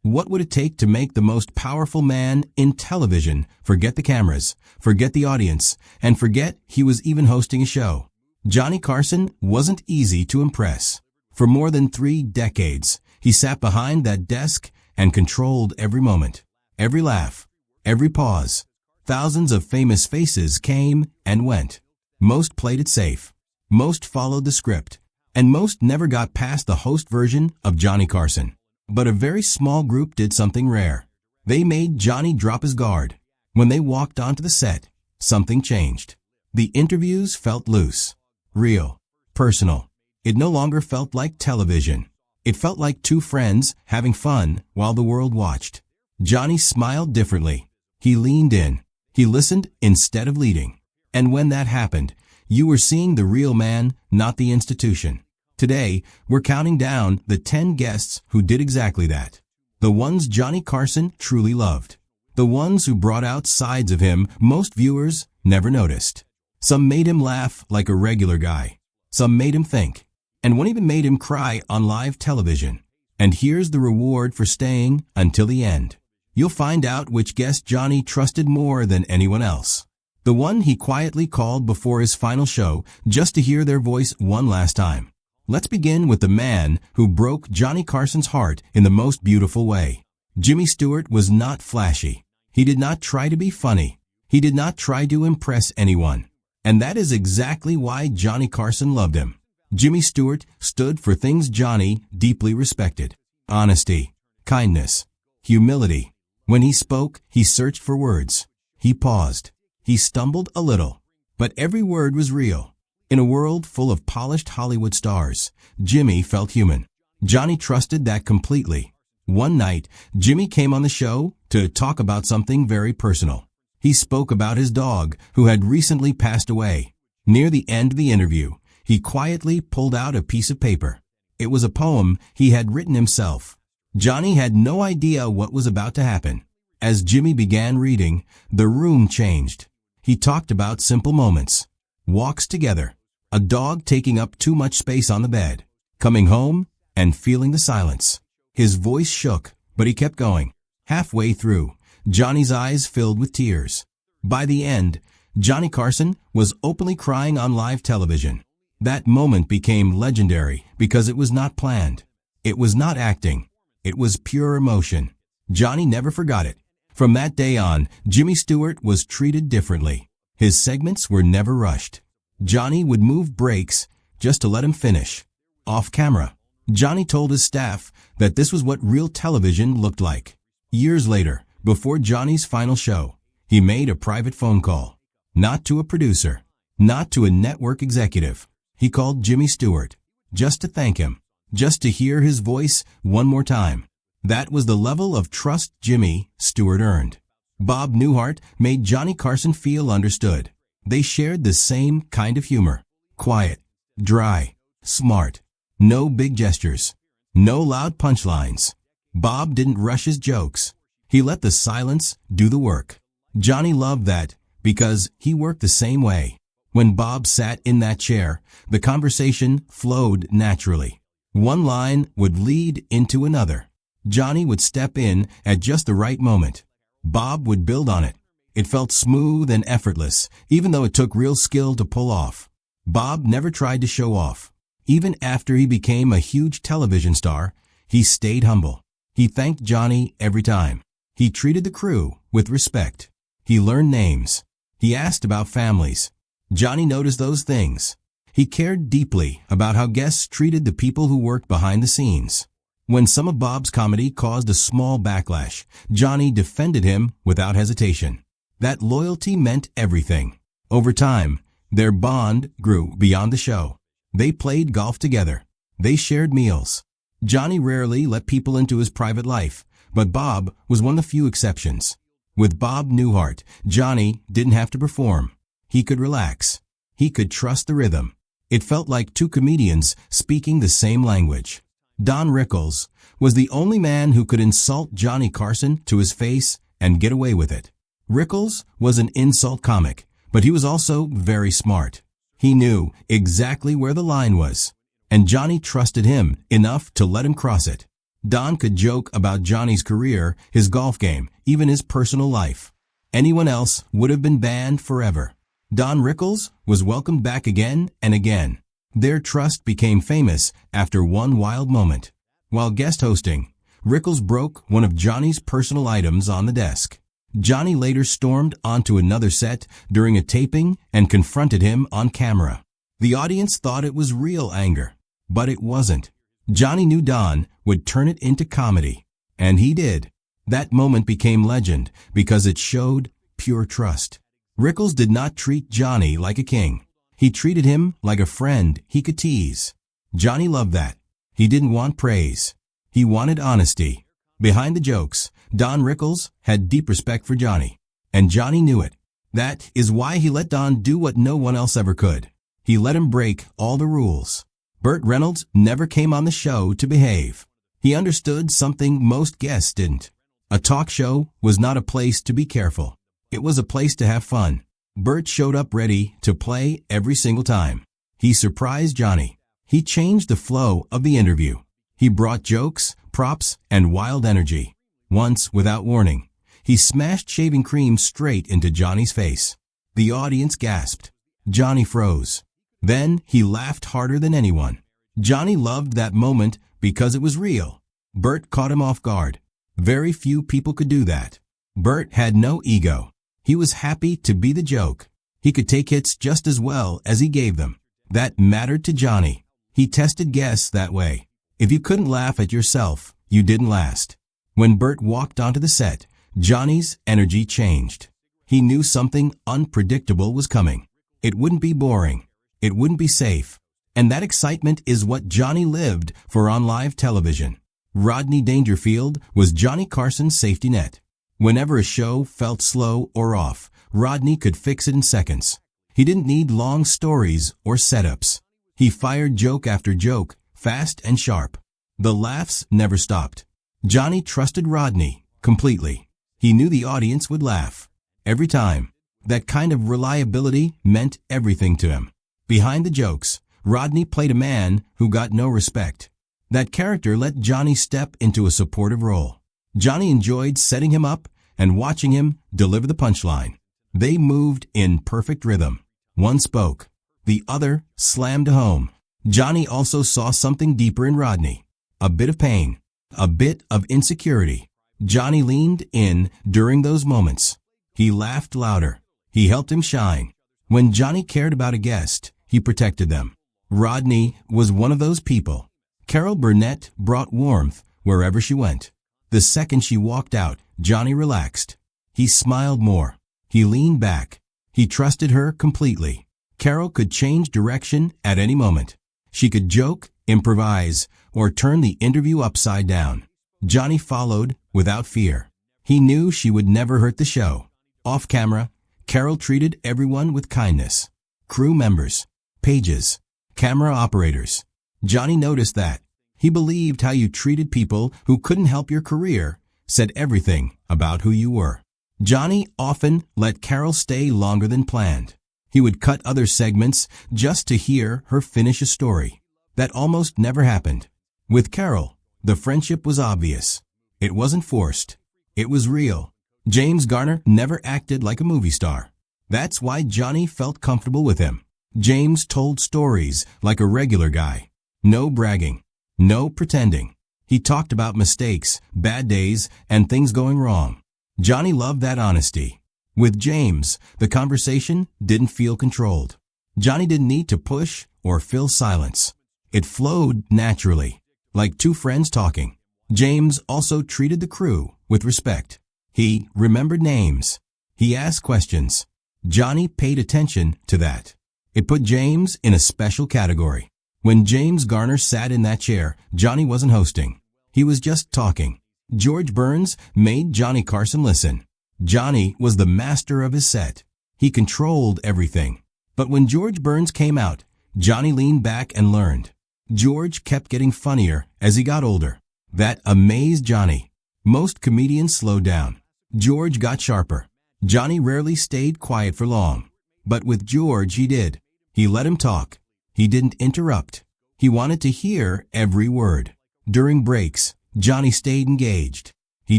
What would it take to make the most powerful man in television forget the cameras, forget the audience, and forget he was even hosting a show? Johnny Carson wasn't easy to impress. For more than 3 decades, he sat behind that desk and controlled every moment, every laugh, every pause. Thousands of famous faces came and went. Most played it safe. Most followed the script. And most never got past the host version of Johnny Carson. But a very small group did something rare. They made Johnny drop his guard. When they walked onto the set, something changed. The interviews felt loose, real, personal. It no longer felt like television. It felt like 2 friends having fun while the world watched. Johnny smiled differently. He leaned in. He listened instead of leading. And when that happened, you were seeing the real man, not the institution. Today, we're counting down the 10 guests who did exactly that. The ones Johnny Carson truly loved. The ones who brought out sides of him most viewers never noticed. Some made him laugh like a regular guy. Some made him think. And one even made him cry on live television. And here's the reward for staying until the end. You'll find out which guest Johnny trusted more than anyone else. The one he quietly called before his final show just to hear their voice one last time. Let's begin with the man who broke Johnny Carson's heart in the most beautiful way. Jimmy Stewart was not flashy. He did not try to be funny. He did not try to impress anyone. And that is exactly why Johnny Carson loved him. Jimmy Stewart stood for things Johnny deeply respected. Honesty, kindness, humility. When he spoke, he searched for words. He paused. He stumbled a little. But every word was real. In a world full of polished Hollywood stars, Jimmy felt human. Johnny trusted that completely. One night, Jimmy came on the show to talk about something very personal. He spoke about his dog, who had recently passed away. Near the end of the interview, he quietly pulled out a piece of paper. It was a poem he had written himself. Johnny had no idea what was about to happen. As Jimmy began reading, the room changed. He talked about simple moments. Walks together. A dog taking up too much space on the bed. Coming home and feeling the silence. His voice shook, but he kept going. Halfway through, Johnny's eyes filled with tears. By the end, Johnny Carson was openly crying on live television. That moment became legendary because it was not planned. It was not acting. It was pure emotion. Johnny never forgot it. From that day on, Jimmy Stewart was treated differently. His segments were never rushed. Johnny would move breaks just to let him finish. Off camera, Johnny told his staff that this was what real television looked like. Years later, before Johnny's final show, he made a private phone call. Not to a producer, not to a network executive. He called Jimmy Stewart, just to thank him, just to hear his voice one more time. That was the level of trust Jimmy Stewart earned. Bob Newhart made Johnny Carson feel understood. They shared the same kind of humor. Quiet, dry, smart. No big gestures. No loud punchlines. Bob didn't rush his jokes. He let the silence do the work. Johnny loved that because he worked the same way. When Bob sat in that chair, the conversation flowed naturally. One line would lead into another. Johnny would step in at just the right moment. Bob would build on it. It felt smooth and effortless, even though it took real skill to pull off. Bob never tried to show off. Even after he became a huge television star, he stayed humble. He thanked Johnny every time. He treated the crew with respect. He learned names. He asked about families. Johnny noticed those things. He cared deeply about how guests treated the people who worked behind the scenes. When some of Bob's comedy caused a small backlash, Johnny defended him without hesitation. That loyalty meant everything. Over time, their bond grew beyond the show. They played golf together. They shared meals. Johnny rarely let people into his private life, but Bob was one of the few exceptions. With Bob Newhart, Johnny didn't have to perform. He could relax. He could trust the rhythm. It felt like 2 comedians speaking the same language. Don Rickles was the only man who could insult Johnny Carson to his face and get away with it. Rickles was an insult comic, but he was also very smart. He knew exactly where the line was, and Johnny trusted him enough to let him cross it. Don could joke about Johnny's career, his golf game, even his personal life. Anyone else would have been banned forever. Don Rickles was welcomed back again and again. Their trust became famous after one wild moment. While guest hosting, Rickles broke one of Johnny's personal items on the desk. Johnny later stormed onto another set during a taping and confronted him on camera. The audience thought it was real anger, but it wasn't. Johnny knew Don would turn it into comedy, and he did. That moment became legend because it showed pure trust. Rickles did not treat Johnny like a king. He treated him like a friend he could tease. Johnny loved that. He didn't want praise. He wanted honesty. Behind the jokes, Don Rickles had deep respect for Johnny, and Johnny knew it. That is why he let Don do what no one else ever could. He let him break all the rules. Burt Reynolds never came on the show to behave. He understood something most guests didn't. A talk show was not a place to be careful. It was a place to have fun. Burt showed up ready to play every single time. He surprised Johnny. He changed the flow of the interview. He brought jokes, props, and wild energy. Once, without warning, he smashed shaving cream straight into Johnny's face. The audience gasped. Johnny froze. Then he laughed harder than anyone. Johnny loved that moment because it was real. Burt caught him off guard. Very few people could do that. Burt had no ego. He was happy to be the joke. He could take hits just as well as he gave them. That mattered to Johnny. He tested guests that way. If you couldn't laugh at yourself, you didn't last. When Burt walked onto the set, Johnny's energy changed. He knew something unpredictable was coming. It wouldn't be boring. It wouldn't be safe. And that excitement is what Johnny lived for on live television. Rodney Dangerfield was Johnny Carson's safety net. Whenever a show felt slow or off, Rodney could fix it in seconds. He didn't need long stories or setups. He fired joke after joke, fast and sharp. The laughs never stopped. Johnny trusted Rodney completely. He knew the audience would laugh every time. That kind of reliability meant everything to him. Behind the jokes, Rodney played a man who got no respect. That character let Johnny step into a supportive role. Johnny enjoyed setting him up and watching him deliver the punchline. They moved in perfect rhythm. One spoke. The other slammed home. Johnny also saw something deeper in Rodney. A bit of pain. A bit of insecurity. Johnny leaned in during those moments. He laughed louder. He helped him shine. When Johnny cared about a guest, he protected them. Rodney was one of those people. Carol Burnett brought warmth wherever she went. The second she walked out, Johnny relaxed. He smiled more. He leaned back. He trusted her completely. Carol could change direction at any moment. She could joke, improvise, or turn the interview upside down. Johnny followed without fear. He knew she would never hurt the show. Off camera, Carol treated everyone with kindness. Crew members, pages, camera operators. Johnny noticed that. He believed how you treated people who couldn't help your career said everything about who you were. Johnny often let Carol stay longer than planned. He would cut other segments just to hear her finish a story. That almost never happened. With Carol, the friendship was obvious. It wasn't forced. It was real. James Garner never acted like a movie star. That's why Johnny felt comfortable with him. James told stories like a regular guy. No bragging. No pretending. He talked about mistakes, bad days, and things going wrong. Johnny loved that honesty. With James, the conversation didn't feel controlled. Johnny didn't need to push or fill silence. It flowed naturally, like two friends talking. James also treated the crew with respect. He remembered names. He asked questions. Johnny paid attention to that. It put James in a special category. When James Garner sat in that chair, Johnny wasn't hosting. He was just talking. George Burns made Johnny Carson listen. Johnny was the master of his set. He controlled everything. But when George Burns came out, Johnny leaned back and learned. George kept getting funnier as he got older. That amazed Johnny. Most comedians slowed down. George got sharper. Johnny rarely stayed quiet for long. But with George, he did. He let him talk. He didn't interrupt. He wanted to hear every word. During breaks, Johnny stayed engaged. He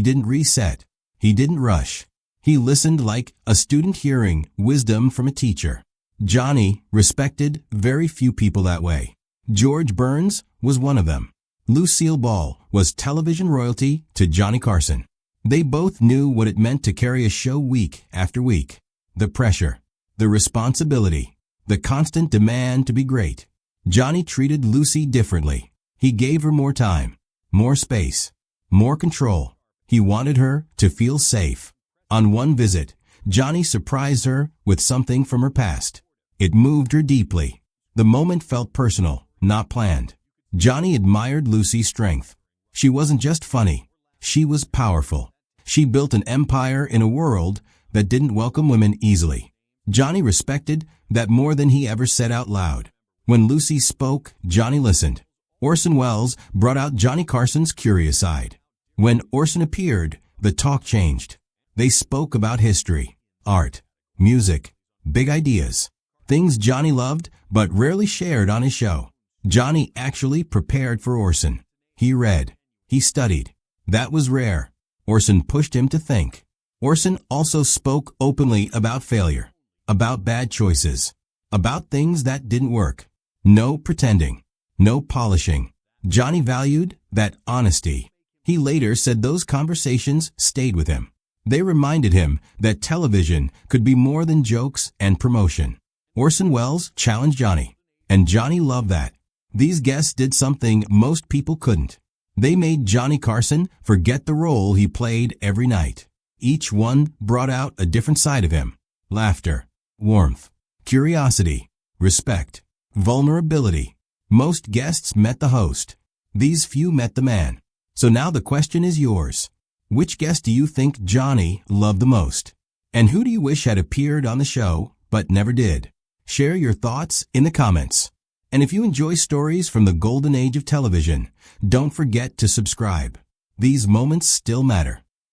didn't reset. He didn't rush. He listened like a student hearing wisdom from a teacher. Johnny respected very few people that way. George Burns was one of them. Lucille Ball was television royalty to Johnny Carson. They both knew what it meant to carry a show week after week. The pressure, the responsibility, the constant demand to be great. Johnny treated Lucy differently. He gave her more time, more space, more control. He wanted her to feel safe. On one visit, Johnny surprised her with something from her past. It moved her deeply. The moment felt personal, not planned. Johnny admired Lucy's strength. She wasn't just funny. She was powerful. She built an empire in a world that didn't welcome women easily. Johnny respected that more than he ever said out loud. When Lucy spoke, Johnny listened. Orson Welles brought out Johnny Carson's curious side. When Orson appeared, the talk changed. They spoke about history, art, music, big ideas, things Johnny loved but rarely shared on his show. Johnny actually prepared for Orson. He read. He studied. That was rare. Orson pushed him to think. Orson also spoke openly about failure, about bad choices, about things that didn't work. No pretending, no polishing. Johnny valued that honesty. He later said those conversations stayed with him. They reminded him that television could be more than jokes and promotion. Orson Welles challenged Johnny, and Johnny loved that. These guests did something most people couldn't. They made Johnny Carson forget the role he played every night. Each one brought out a different side of him. Laughter, warmth, curiosity, respect, vulnerability. Most guests met the host. These few met the man. So now the question is yours. Which guest do you think Johnny loved the most? And who do you wish had appeared on the show but never did? Share your thoughts in the comments. And if you enjoy stories from the golden age of television, don't forget to subscribe. These moments still matter.